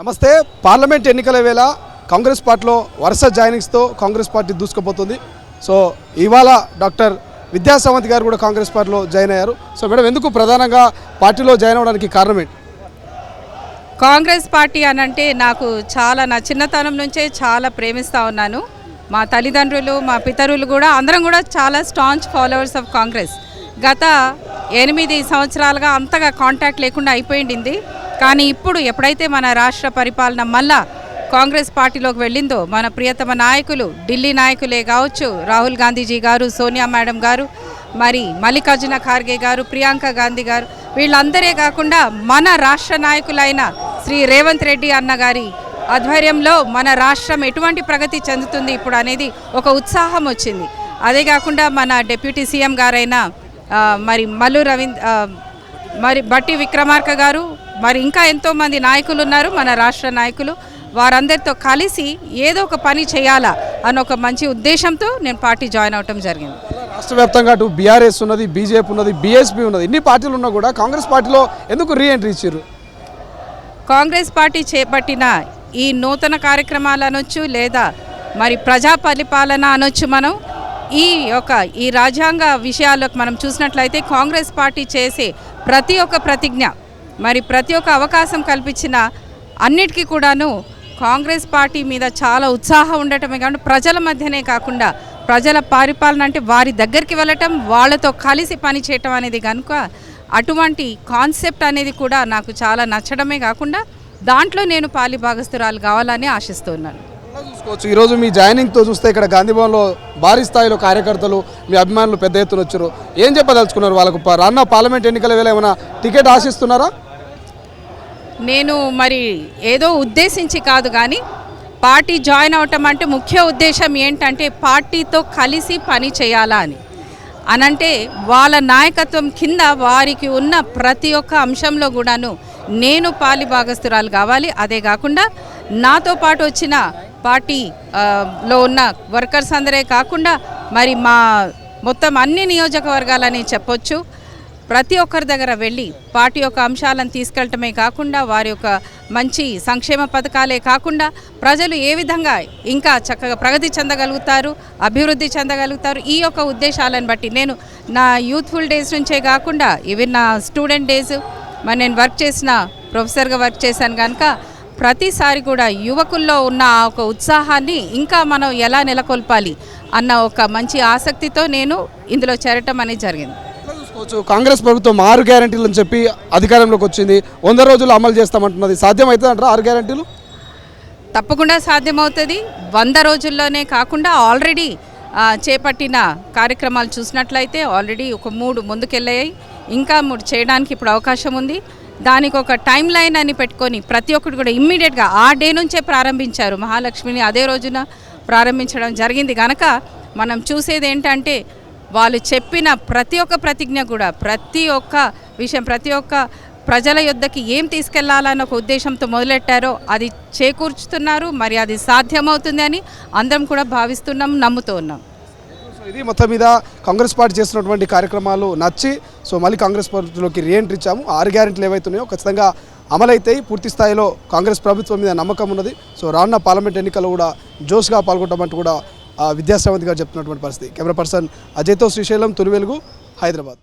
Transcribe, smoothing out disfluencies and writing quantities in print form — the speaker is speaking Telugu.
నమస్తే. పార్లమెంట్ ఎన్నికల వేళ కాంగ్రెస్ పార్టీలో వరుస జాయినింగ్స్తో కాంగ్రెస్ పార్టీ దూసుకుపోతుంది. సో ఇవాళ డాక్టర్ విద్యాసావంత్ గారు కూడా కాంగ్రెస్ పార్టీలో జాయిన్ అయ్యారు. సో మేడం, ఎందుకు ప్రధానంగా పార్టీలో జాయిన్ అవ్వడానికి కారణం ఏంటి? కాంగ్రెస్ పార్టీ అనంటే నాకు చాలా, నా చిన్నతనం నుంచే చాలా ప్రేమిస్తూ ఉన్నాను. మా తల్లిదండ్రులు, మా పితరులు కూడా అందరం కూడా చాలా స్టాంచ్ ఫాలోవర్స్ ఆఫ్ కాంగ్రెస్. గత 8 సంవత్సరాలుగా అంతగా కాంటాక్ట్ లేకుండా అయిపోయింది. కానీ ఇప్పుడు ఎప్పుడైతే మన రాష్ట్ర పరిపాలన మళ్ళా కాంగ్రెస్ పార్టీలోకి వెళ్ళిందో, మన ప్రియతమ నాయకులు, ఢిల్లీ నాయకులే కావచ్చు, రాహుల్ గాంధీజీ గారు, సోనియా మేడం గారు, మరి మల్లికార్జున ఖార్గే గారు, ప్రియాంక గాంధీ గారు, వీళ్ళందరే కాకుండా మన రాష్ట్ర నాయకులైన శ్రీ రేవంత్ రెడ్డి అన్న గారి ఆధ్వర్యంలో మన రాష్ట్రం ఎటువంటి ప్రగతి చెందుతుంది ఇప్పుడు అనేది ఒక ఉత్సాహం వచ్చింది. అదే కాకుండా మన డిప్యూటీ సీఎం గారైన మరి మల్లు మరి బట్టి విక్రమార్క గారు, మరి ఇంకా ఎంతోమంది నాయకులు ఉన్నారు, మన రాష్ట్ర నాయకులు. వారందరితో కలిసి ఏదో ఒక పని చేయాలా అన్న ఒక మంచి ఉద్దేశంతో నేను పార్టీ జాయిన్ అవటం జరిగింది. రాష్ట్ర వ్యాప్తంగా అటు బీఆర్ఎస్ ఉన్నది, బీజేపీ ఉన్నది, బీఎస్పీ ఉన్నది, ఇన్ని పార్టీలు ఉన్నా కూడా కాంగ్రెస్ పార్టీలో ఎందుకు రీఎంట్రీ ఇచ్చారు? కాంగ్రెస్ పార్టీ చేపట్టిన ఈ నూతన కార్యక్రమాలు అనొచ్చు, లేదా మరి ప్రజా పరిపాలన అనొచ్చు, మనం ఈ రాజ్యాంగ విషయాలకు మనం చూసినట్లయితే కాంగ్రెస్ పార్టీ చేసే ప్రతి ఒక్క ప్రతిజ్ఞ, మరి ప్రతి ఒక్క అవకాశం కల్పించిన అన్నిటికీ కూడాను కాంగ్రెస్ పార్టీ మీద చాలా ఉత్సాహం ఉండటమే కాకుండా ప్రజల మధ్యనే కాకుండా ప్రజల పరిపాలన అంటే వారి దగ్గరికి వెళ్ళటం, వాళ్ళతో కలిసి పని చేయటం అనేది కనుక అటువంటి కాన్సెప్ట్ అనేది కూడా నాకు చాలా నచ్చడమే కాకుండా దాంట్లో నేను పాలి భాగస్తురాలు కావాలని ఆశిస్తున్నాను. చూసుకోవచ్చు, ఈరోజు మీ జాయినింగ్తో చూస్తే ఇక్కడ గాంధీభవన్లో భారీ స్థాయిలో కార్యకర్తలు, మీ అభిమానులు పెద్ద ఎత్తున వచ్చారు. ఏం చెప్పదలుచుకున్నారు? వాళ్ళకు రానున్న పార్లమెంట్ ఎన్నికల వేళ ఏమైనా టికెట్ ఆశిస్తున్నారా? నేను మరి ఏదో ఉద్దేశించి కాదు, కానీ పార్టీ జాయిన్ అవటం అంటే ముఖ్య ఉద్దేశం ఏంటంటే పార్టీతో కలిసి పని చేయాలా అని అనంటే వాళ్ళ నాయకత్వం కింద వారికి ఉన్న ప్రతి ఒక్క అంశంలో కూడాను నేను పాలి భాగస్తురాలు కావాలి. అదే కాకుండా నాతో పాటు వచ్చిన పార్టీలో ఉన్న వర్కర్స్ అందరే కాకుండా మరి మా మొత్తం అన్ని నియోజకవర్గాలని చెప్పొచ్చు, ప్రతి ఒక్కరి దగ్గర వెళ్ళి పార్టీ యొక్క అంశాలను తీసుకెళ్ళటమే కాకుండా వారి యొక్క మంచి సంక్షేమ పథకాలే కాకుండా ప్రజలు ఏ విధంగా ఇంకా చక్కగా ప్రగతి చెందగలుగుతారు, అభివృద్ధి చెందగలుగుతారు, ఈ యొక్క ఉద్దేశాలను బట్టి నేను నా యూత్ఫుల్ డేస్ నుంచే కాకుండా ఈవెన్ నా స్టూడెంట్ డేస్, మరి నేను ప్రొఫెసర్గా వర్క్ చేశాను కనుక ప్రతిసారి కూడా యువకుల్లో ఉన్న ఒక ఉత్సాహాన్ని ఇంకా మనం ఎలా నెలకొల్పాలి అన్న ఒక మంచి ఆసక్తితో నేను ఇందులో చేరటం అనేది జరిగింది. కాంగ్రెస్ ప్రభుత్వం 6 గ్యారెంటీలు అని చెప్పి అధికారంలోకి వచ్చింది. 100 రోజులు అమలు చేస్తామంటున్నది. సాధ్యమవుతుంది అంటారా 6 గ్యారెంటీలు? తప్పకుండా సాధ్యమవుతుంది. 100 రోజుల్లోనే కాకుండా ఆల్రెడీ చేపట్టిన కార్యక్రమాలు చూసినట్లయితే ఆల్రెడీ ఒక 3 ముందుకెళ్ళాయి, ఇంకా 3 చేయడానికి ఇప్పుడు అవకాశం ఉంది. దానికి ఒక టైం లైన్ అని పెట్టుకొని ప్రతి ఒక్కటి కూడా ఇమ్మీడియట్గా ఆ డే నుంచే ప్రారంభించారు. మహాలక్ష్మిని అదే రోజున ప్రారంభించడం జరిగింది కనుక మనం చూసేది ఏంటంటే వాళ్ళు చెప్పిన ప్రతి ఒక్క ప్రతిజ్ఞ కూడా, ప్రతి ఒక్క విషయం, ప్రతి ఒక్క ప్రజల యొద్దకి ఏం తీసుకెళ్లాలన్న ఒక ఉద్దేశంతో మొదలెట్టారో అది చేకూర్చుతున్నారు. మరి అది సాధ్యమవుతుంది అని అందరం కూడా భావిస్తున్నాం, నమ్ముతూ ఉన్నాం. ఇది మొత్తం మీద కాంగ్రెస్ పార్టీ చేస్తున్నటువంటి కార్యక్రమాలు నచ్చి మళ్ళీ కాంగ్రెస్ పార్టీలోకి రీఎంట్రీ ఇచ్చాము. 6 గ్యారెంటీలు ఏవైతున్నాయో ఖచ్చితంగా అమలైతాయి. పూర్తి స్థాయిలో కాంగ్రెస్ ప్రభుత్వం మీద నమ్మకం ఉన్నది. రానున్న పార్లమెంట్ ఎన్నికల్లో కూడా జోష్గా పాల్గొంటామంటూ కూడా విద్యాసావంత్ గారు చెప్తున్నటువంటి పరిస్థితి. కెమెరా పర్సన్ అజయ్తో శ్రీశైలం, తొలి వెలుగు, హైదరాబాద్.